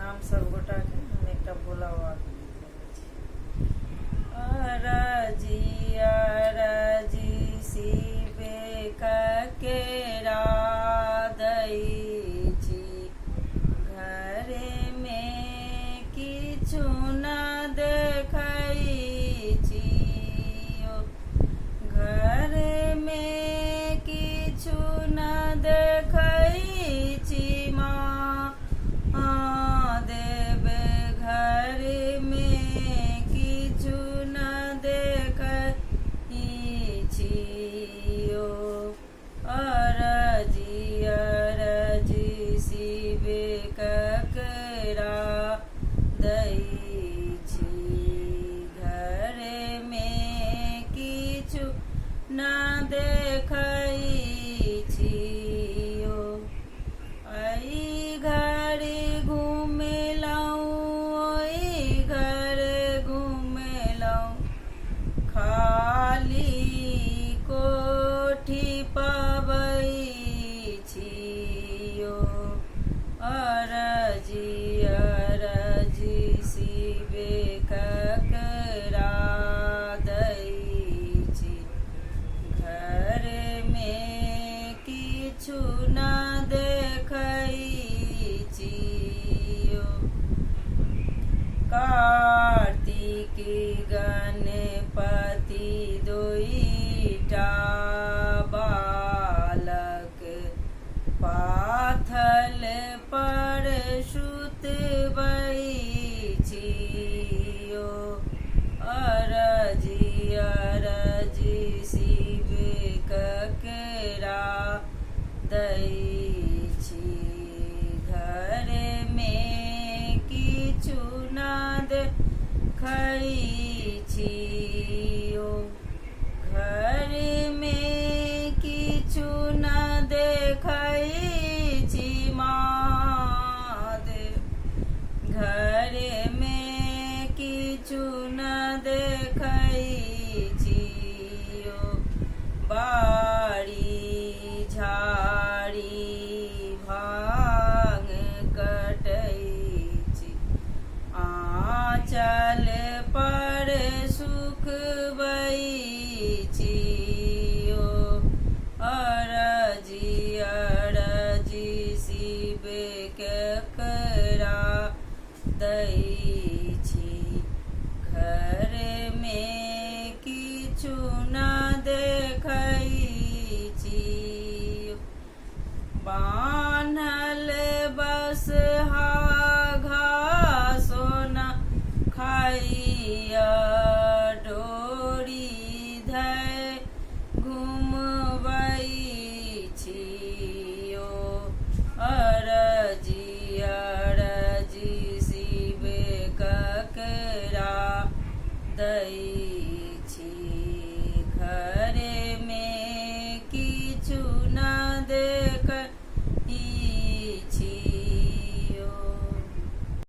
प्रणाम सब गोटा के। हम एक भोला बाबा अरजी अरजी शिवे केरा दै छी, घरे में किछु न देखै छी, घरे में किछु न देखै छी, महादेव घर में किछु न देखै छियो। अरजी अरजी शिवे केरा दै छी, घरे में किछु न देखै छियो। घर घुमेलहुँ ओहि घर घुमेलहुँ, खाली कोठी पाबै छियो। अरजी अरजी शिवे केरा दै छी, घर में किछु न देखै छियो। कार्तिक गणपति दुइटा बालक पाथल पर सुतबै छियो। अरजी अरजी शिवे केरा दै छी, घर में किछु न देखै छियो। घर में किछु न देखै छी, महादेव घर में किछु न देखै छियो। बाड़ी झाड़ी भांग कटै छी, आँचल पर सुखबै छियो। अरजी अरजी शिवे केरा दै